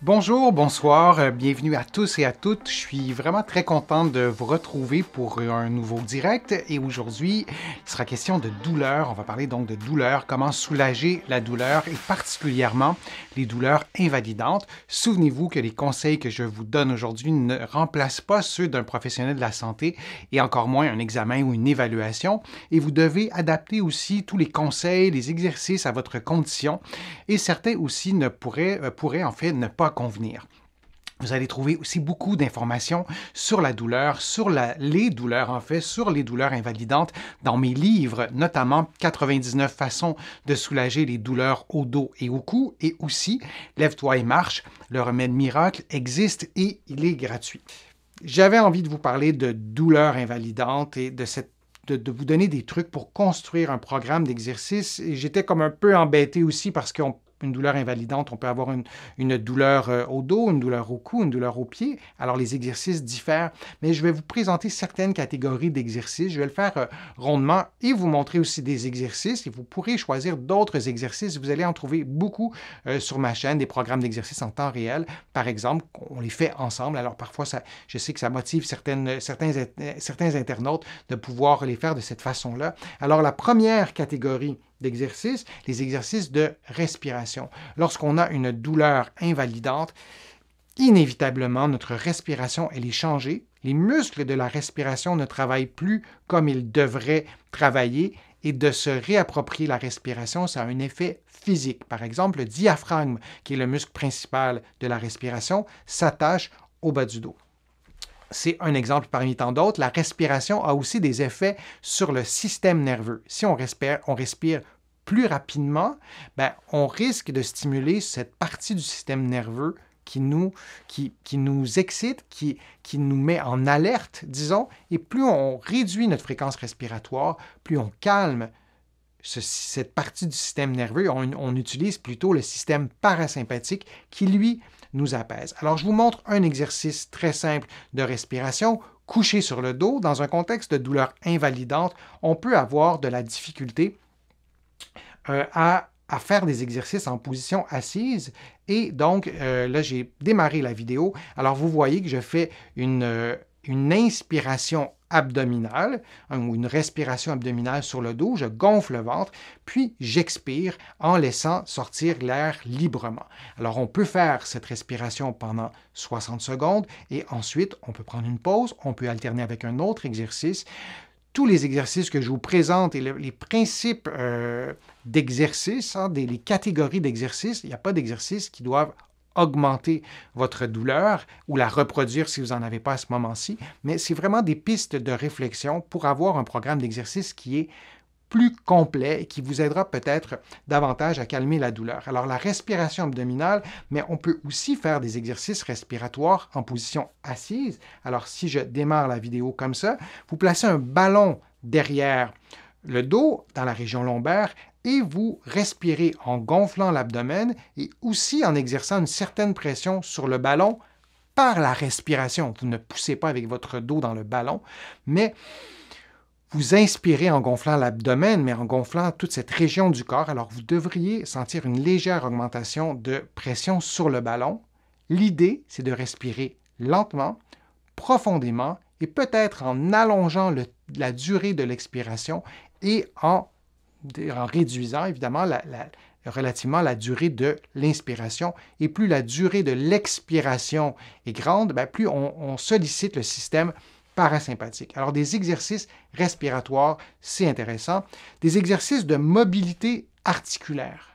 Bonjour, bonsoir, bienvenue à tous et à toutes. Je suis vraiment très content de vous retrouver pour un nouveau direct et aujourd'hui, il sera question de douleur. On va parler donc de douleur, comment soulager la douleur et particulièrement les douleurs invalidantes. Souvenez-vous que les conseils que je vous donne aujourd'hui ne remplacent pas ceux d'un professionnel de la santé et encore moins un examen ou une évaluation et vous devez adapter aussi tous les conseils, les exercices à votre condition et certains aussi pourraient en fait ne pas convenir. Vous allez trouver aussi beaucoup d'informations sur la douleur, les douleurs en fait, sur les douleurs invalidantes dans mes livres, notamment 99 façons de soulager les douleurs au dos et au cou et aussi Lève-toi et marche, le remède miracle existe et il est gratuit. J'avais envie de vous parler de douleurs invalidantes et de vous donner des trucs pour construire un programme d'exercice. Et j'étais comme un peu embêté aussi parce qu'une douleur invalidante, on peut avoir une douleur au dos, une douleur au cou, une douleur au pied. Alors, les exercices diffèrent, mais je vais vous présenter certaines catégories d'exercices. Je vais le faire rondement et vous montrer aussi des exercices et vous pourrez choisir d'autres exercices. Vous allez en trouver beaucoup sur ma chaîne, des programmes d'exercices en temps réel. Par exemple, on les fait ensemble. Alors, parfois, je sais que ça motive certains internautes de pouvoir les faire de cette façon-là. Alors, la première catégorie d'exercices, les exercices de respiration. Lorsqu'on a une douleur invalidante, inévitablement, notre respiration, elle est changée. Les muscles de la respiration ne travaillent plus comme ils devraient travailler et de se réapproprier la respiration, ça a un effet physique. Par exemple, le diaphragme, qui est le muscle principal de la respiration, s'attache au bas du dos. C'est un exemple parmi tant d'autres. La respiration a aussi des effets sur le système nerveux. Si on respire plus rapidement, on risque de stimuler cette partie du système nerveux qui nous excite, qui nous met en alerte, disons, et plus on réduit notre fréquence respiratoire, plus on calme cette partie du système nerveux, on utilise plutôt le système parasympathique qui, lui, nous apaise. Alors, je vous montre un exercice très simple de respiration. Couché sur le dos, dans un contexte de douleur invalidante, on peut avoir de la difficulté à faire des exercices en position assise. Et donc, là, j'ai démarré la vidéo. Alors, vous voyez que je fais une inspiration abdominale ou une respiration abdominale sur le dos, je gonfle le ventre, puis j'expire en laissant sortir l'air librement. Alors, on peut faire cette respiration pendant 60 secondes et ensuite, on peut prendre une pause, on peut alterner avec un autre exercice. Tous les exercices que je vous présente et les principes d'exercice, les catégories d'exercices, il n'y a pas d'exercices qui doivent augmenter votre douleur ou la reproduire si vous n'en avez pas à ce moment-ci, mais c'est vraiment des pistes de réflexion pour avoir un programme d'exercice qui est plus complet et qui vous aidera peut-être davantage à calmer la douleur. Alors, la respiration abdominale, mais on peut aussi faire des exercices respiratoires en position assise. Alors, si je démarre la vidéo comme ça, vous placez un ballon derrière le dos, dans la région lombaire, et vous respirez en gonflant l'abdomen et aussi en exerçant une certaine pression sur le ballon par la respiration. Vous ne poussez pas avec votre dos dans le ballon, mais vous inspirez en gonflant l'abdomen, mais en gonflant toute cette région du corps. Alors, vous devriez sentir une légère augmentation de pression sur le ballon. L'idée, c'est de respirer lentement, profondément et peut-être en allongeant la durée de l'expiration et en réduisant évidemment relativement la durée de l'inspiration. Et plus la durée de l'expiration est grande, plus on sollicite le système parasympathique. Alors, des exercices respiratoires, c'est intéressant. Des exercices de mobilité articulaire.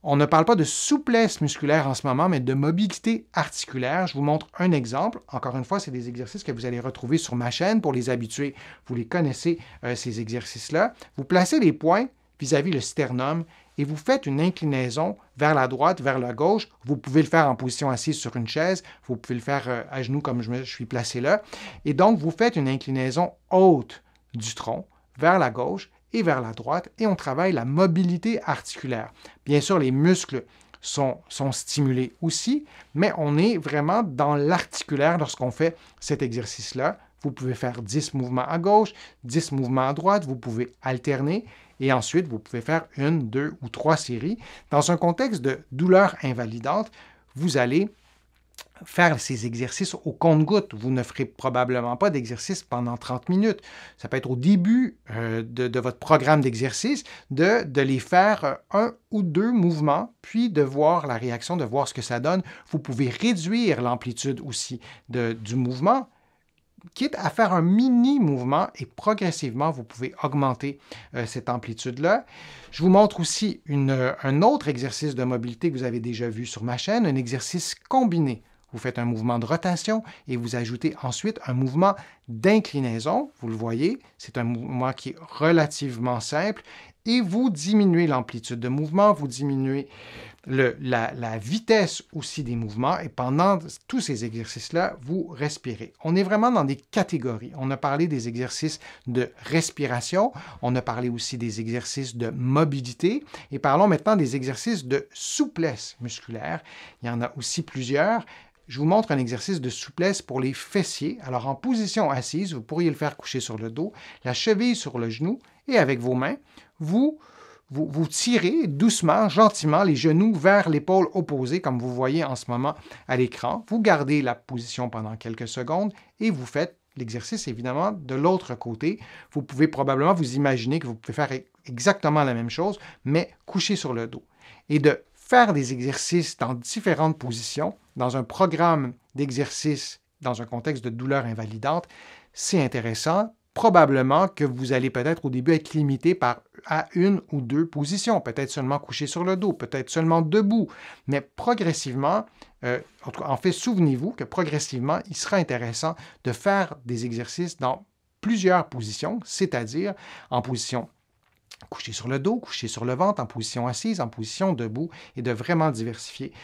On ne parle pas de souplesse musculaire en ce moment, mais de mobilité articulaire. Je vous montre un exemple. Encore une fois, c'est des exercices que vous allez retrouver sur ma chaîne pour les habitués. Vous les connaissez, ces exercices-là. Vous placez les poings vis-à-vis le sternum et vous faites une inclinaison vers la droite, vers la gauche. Vous pouvez le faire en position assise sur une chaise. Vous pouvez le faire à genoux comme je suis placé là. Et donc, vous faites une inclinaison haute du tronc vers la gauche et vers la droite, et on travaille la mobilité articulaire. Bien sûr, les muscles sont stimulés aussi, mais on est vraiment dans l'articulaire lorsqu'on fait cet exercice-là. Vous pouvez faire 10 mouvements à gauche, 10 mouvements à droite, vous pouvez alterner, et ensuite, vous pouvez faire 1, 2 ou 3 séries. Dans un contexte de douleur invalidante, vous allez faire ces exercices au compte-gouttes. Vous ne ferez probablement pas d'exercice pendant 30 minutes. Ça peut être au début de votre programme d'exercice de les faire un ou deux mouvements, puis de voir la réaction, de voir ce que ça donne. Vous pouvez réduire l'amplitude aussi du mouvement, quitte à faire un mini-mouvement et progressivement, vous pouvez augmenter cette amplitude-là. Je vous montre aussi un autre exercice de mobilité que vous avez déjà vu sur ma chaîne, un exercice combiné. Vous faites un mouvement de rotation et vous ajoutez ensuite un mouvement d'inclinaison. Vous le voyez, c'est un mouvement qui est relativement simple et vous diminuez l'amplitude de mouvement, vous diminuez la vitesse aussi des mouvements et pendant tous ces exercices-là, vous respirez. On est vraiment dans des catégories. On a parlé des exercices de respiration, on a parlé aussi des exercices de mobilité et parlons maintenant des exercices de souplesse musculaire. Il y en a aussi plusieurs. Je vous montre un exercice de souplesse pour les fessiers. Alors, en position assise, vous pourriez le faire coucher sur le dos, la cheville sur le genou, et avec vos mains, vous tirez doucement, gentiment les genoux vers l'épaule opposée, comme vous voyez en ce moment à l'écran. Vous gardez la position pendant quelques secondes et vous faites l'exercice, évidemment, de l'autre côté. Vous pouvez probablement vous imaginer que vous pouvez faire exactement la même chose, mais couché sur le dos. Et de faire des exercices dans différentes positions, dans un programme d'exercice, dans un contexte de douleur invalidante, c'est intéressant. Probablement que vous allez peut-être au début être limité à une ou deux positions, peut-être seulement couché sur le dos, peut-être seulement debout, mais progressivement, en fait, souvenez-vous que progressivement, il sera intéressant de faire des exercices dans plusieurs positions, c'est-à-dire en position couché sur le dos, couché sur le ventre, en position assise, en position debout, et de vraiment diversifier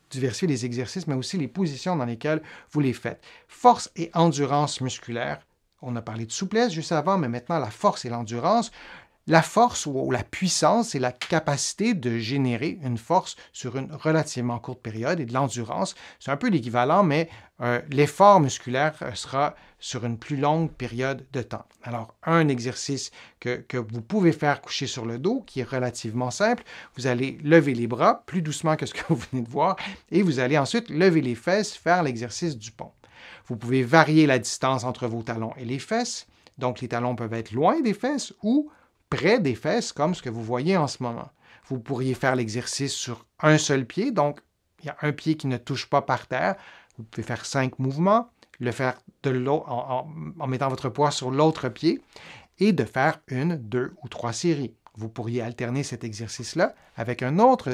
diversifier les exercices, mais aussi les positions dans lesquelles vous les faites. Force et endurance musculaire. On a parlé de souplesse juste avant, mais maintenant la force et l'endurance. La force ou la puissance, c'est la capacité de générer une force sur une relativement courte période et de l'endurance. C'est un peu l'équivalent, mais l'effort musculaire sera sur une plus longue période de temps. Alors, un exercice que vous pouvez faire coucher sur le dos, qui est relativement simple, vous allez lever les bras plus doucement que ce que vous venez de voir, et vous allez ensuite lever les fesses, faire l'exercice du pont. Vous pouvez varier la distance entre vos talons et les fesses. Donc, les talons peuvent être loin des fesses ou près des fesses, comme ce que vous voyez en ce moment. Vous pourriez faire l'exercice sur un seul pied, donc il y a un pied qui ne touche pas par terre. Vous pouvez faire 5 mouvements, le faire en mettant votre poids sur l'autre pied et de faire 1, 2 ou 3 séries. Vous pourriez alterner cet exercice-là avec un autre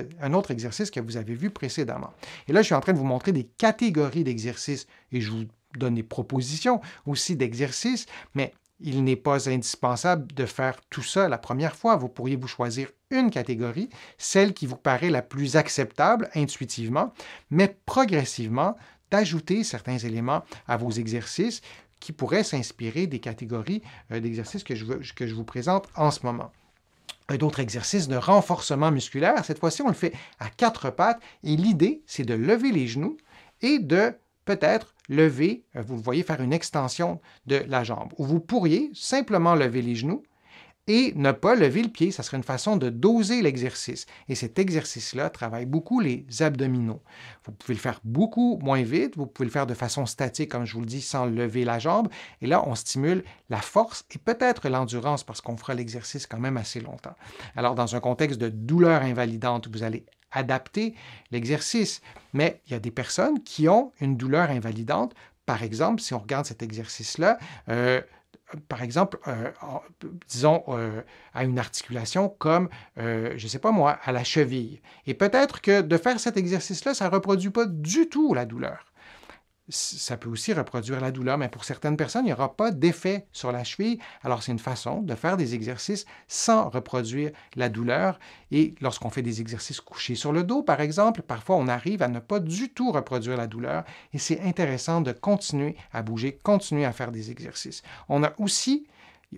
exercice que vous avez vu précédemment. Et là, je suis en train de vous montrer des catégories d'exercices et je vous donne des propositions aussi d'exercices, mais il n'est pas indispensable de faire tout ça la première fois. Vous pourriez vous choisir une catégorie, celle qui vous paraît la plus acceptable intuitivement, mais progressivement d'ajouter certains éléments à vos exercices qui pourraient s'inspirer des catégories d'exercices que je vous présente en ce moment. D'autres exercices de renforcement musculaire. Cette fois-ci, on le fait à 4 pattes et l'idée, c'est de lever les genoux et de peut-être lever, vous le voyez, faire une extension de la jambe. Ou vous pourriez simplement lever les genoux et ne pas lever le pied. Ça serait une façon de doser l'exercice. Et cet exercice-là travaille beaucoup les abdominaux. Vous pouvez le faire beaucoup moins vite. Vous pouvez le faire de façon statique, comme je vous le dis, sans lever la jambe. Et là, on stimule la force et peut-être l'endurance parce qu'on fera l'exercice quand même assez longtemps. Alors, dans un contexte de douleur invalidante, vous allez adapter l'exercice. Mais il y a des personnes qui ont une douleur invalidante. Par exemple, si on regarde cet exercice-là, par exemple, disons, à une articulation comme, je ne sais pas moi, à la cheville. Et peut-être que de faire cet exercice-là, ça ne reproduit pas du tout la douleur. Ça peut aussi reproduire la douleur, mais pour certaines personnes, il n'y aura pas d'effet sur la cheville. Alors, c'est une façon de faire des exercices sans reproduire la douleur. Et lorsqu'on fait des exercices couchés sur le dos, par exemple, parfois on arrive à ne pas du tout reproduire la douleur. Et c'est intéressant de continuer à bouger, continuer à faire des exercices. On a aussi,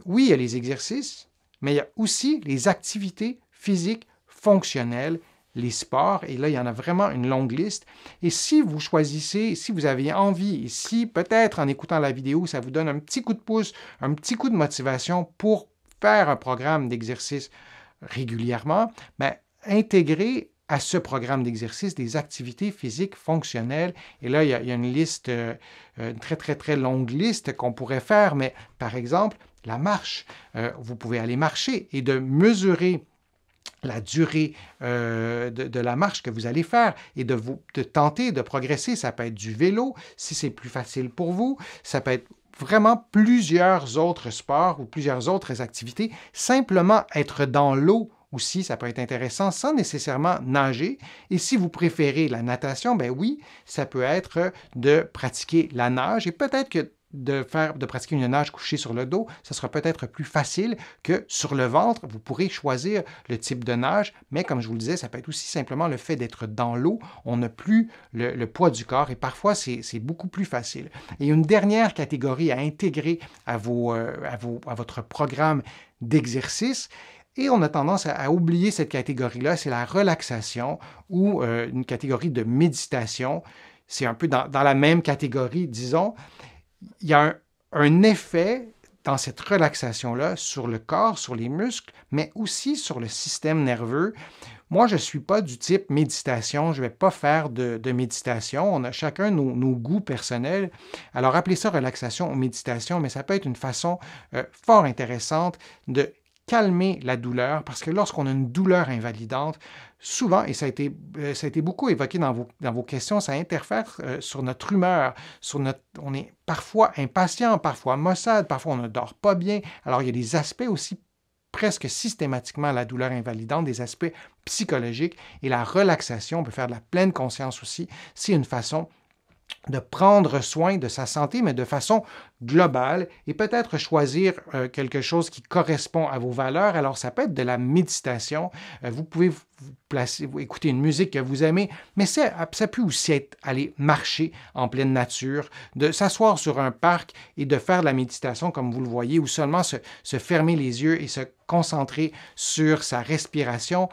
oui, il y a les exercices, mais il y a aussi les activités physiques fonctionnelles, les sports, et là, il y en a vraiment une longue liste. Et si vous choisissez, si vous avez envie, et si peut-être en écoutant la vidéo, ça vous donne un petit coup de pouce, un petit coup de motivation pour faire un programme d'exercice régulièrement, bien, intégrez à ce programme d'exercice des activités physiques fonctionnelles. Et là, il y a une liste, une très, très, très longue liste qu'on pourrait faire, mais par exemple, la marche. Vous pouvez aller marcher et de mesurer la durée de la marche que vous allez faire et de tenter de progresser. Ça peut être du vélo, si c'est plus facile pour vous. Ça peut être vraiment plusieurs autres sports ou plusieurs autres activités. Simplement être dans l'eau aussi, ça peut être intéressant sans nécessairement nager. Et si vous préférez la natation, ben oui, ça peut être de pratiquer la nage et peut-être que de pratiquer une nage couchée sur le dos, ce sera peut-être plus facile que sur le ventre. Vous pourrez choisir le type de nage, mais comme je vous le disais, ça peut être aussi simplement le fait d'être dans l'eau. On n'a plus le poids du corps et parfois, c'est beaucoup plus facile. Et une dernière catégorie à intégrer à votre programme d'exercice, et on a tendance à oublier cette catégorie-là, c'est la relaxation ou une catégorie de méditation. C'est un peu dans la même catégorie, disons. Il y a un effet dans cette relaxation-là sur le corps, sur les muscles, mais aussi sur le système nerveux. Moi, je ne suis pas du type méditation, je ne vais pas faire de méditation. On a chacun nos goûts personnels. Alors, appelez ça relaxation ou méditation, mais ça peut être une façon fort intéressante de calmer la douleur, parce que lorsqu'on a une douleur invalidante, souvent, et ça a été beaucoup évoqué dans vos questions, ça interfère sur notre humeur, on est parfois impatient, parfois maussade, parfois on ne dort pas bien. Alors, il y a des aspects aussi presque systématiquement à la douleur invalidante, des aspects psychologiques, et la relaxation, on peut faire de la pleine conscience aussi, c'est une façon de prendre soin de sa santé, mais de façon globale, et peut-être choisir quelque chose qui correspond à vos valeurs. Alors, ça peut être de la méditation. Vous pouvez écouter une musique que vous aimez, mais ça peut aussi être aller marcher en pleine nature, de s'asseoir sur un parc et de faire de la méditation, comme vous le voyez, ou seulement se fermer les yeux et se concentrer sur sa respiration.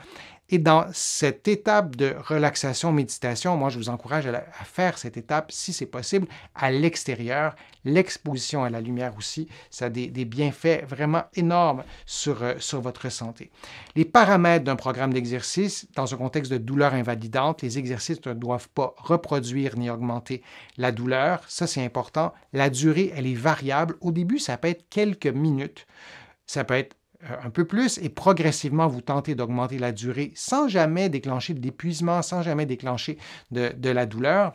Et dans cette étape de relaxation-méditation, moi, je vous encourage à faire cette étape, si c'est possible, à l'extérieur. L'exposition à la lumière aussi, ça a des bienfaits vraiment énormes sur votre santé. Les paramètres d'un programme d'exercice, dans un contexte de douleur invalidante, les exercices ne doivent pas reproduire ni augmenter la douleur. Ça, c'est important. La durée, elle est variable. Au début, ça peut être quelques minutes. Ça peut être un peu plus et progressivement, vous tentez d'augmenter la durée sans jamais déclencher d'épuisement, sans jamais déclencher de la douleur.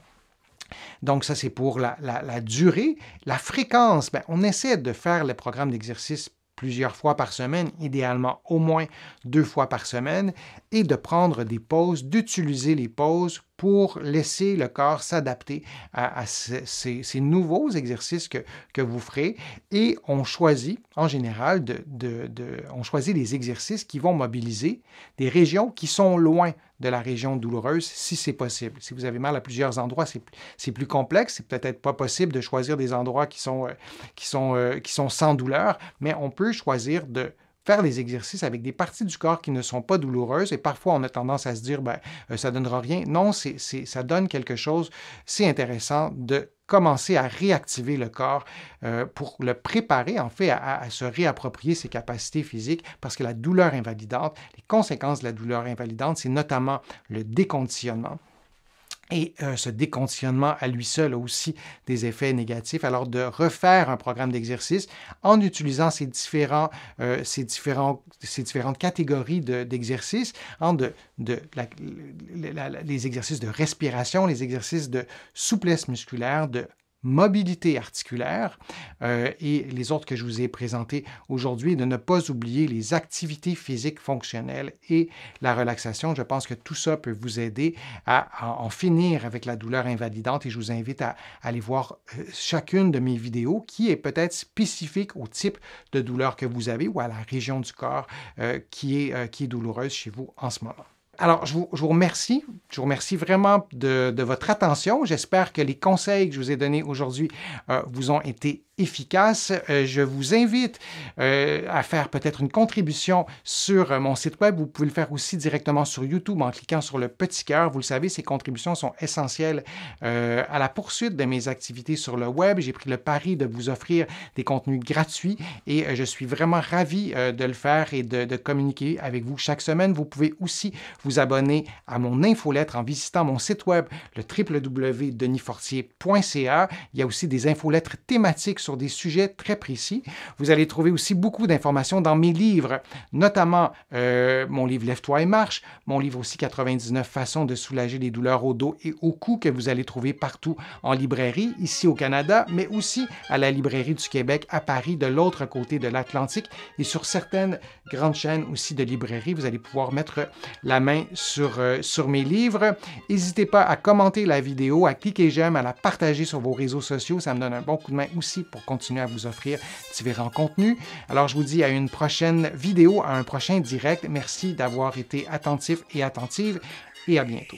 Donc, ça, c'est pour la durée. La fréquence, bien, on essaie de faire le programme d'exercice plusieurs fois par semaine, idéalement au moins 2 fois par semaine, et de prendre des pauses, d'utiliser les pauses pour laisser le corps s'adapter à ces nouveaux exercices que vous ferez. Et on choisit, en général, on choisit des exercices qui vont mobiliser des régions qui sont loin de la région douloureuse, si c'est possible. Si vous avez mal à plusieurs endroits, c'est plus complexe. C'est peut-être pas possible de choisir des endroits qui sont sans douleur, mais on peut choisir de faire des exercices avec des parties du corps qui ne sont pas douloureuses. Et parfois, on a tendance à se dire, ça ne donnera rien. Non, ça donne quelque chose. C'est intéressant de commencer à réactiver le corps pour le préparer, en fait, à se réapproprier ses capacités physiques, parce que la douleur invalidante, les conséquences de la douleur invalidante, c'est notamment le déconditionnement. Et ce déconditionnement à lui seul a aussi des effets négatifs. Alors, de refaire un programme d'exercice en utilisant ces différentes catégories d'exercices, les exercices de respiration, les exercices de souplesse musculaire, de mobilité articulaire et les autres que je vous ai présentés aujourd'hui, de ne pas oublier les activités physiques fonctionnelles et la relaxation. Je pense que tout ça peut vous aider à en finir avec la douleur invalidante et je vous invite à aller voir chacune de mes vidéos qui est peut-être spécifique au type de douleur que vous avez ou à la région du corps qui est douloureuse chez vous en ce moment. Alors, je vous remercie. Je vous remercie vraiment de votre attention. J'espère que les conseils que je vous ai donnés aujourd'hui vous ont été efficace. Je vous invite à faire peut-être une contribution sur mon site web. Vous pouvez le faire aussi directement sur YouTube en cliquant sur le petit cœur. Vous le savez, ces contributions sont essentielles à la poursuite de mes activités sur le web. J'ai pris le pari de vous offrir des contenus gratuits et je suis vraiment ravi de le faire et de communiquer avec vous chaque semaine. Vous pouvez aussi vous abonner à mon infolettre en visitant mon site web, le www.denisfortier.ca. Il y a aussi des infolettres thématiques sur des sujets très précis. Vous allez trouver aussi beaucoup d'informations dans mes livres, notamment mon livre Lève-toi et marche, mon livre aussi 99 façons de soulager les douleurs au dos et au cou que vous allez trouver partout en librairie, ici au Canada, mais aussi à la librairie du Québec à Paris, de l'autre côté de l'Atlantique, et sur certaines grandes chaînes aussi de librairie. Vous allez pouvoir mettre la main sur mes livres. N'hésitez pas à commenter la vidéo, à cliquer j'aime, à la partager sur vos réseaux sociaux. Ça me donne un bon coup de main aussi pour continuer à vous offrir différents contenus. Alors, je vous dis à une prochaine vidéo, à un prochain direct. Merci d'avoir été attentif et attentive et à bientôt.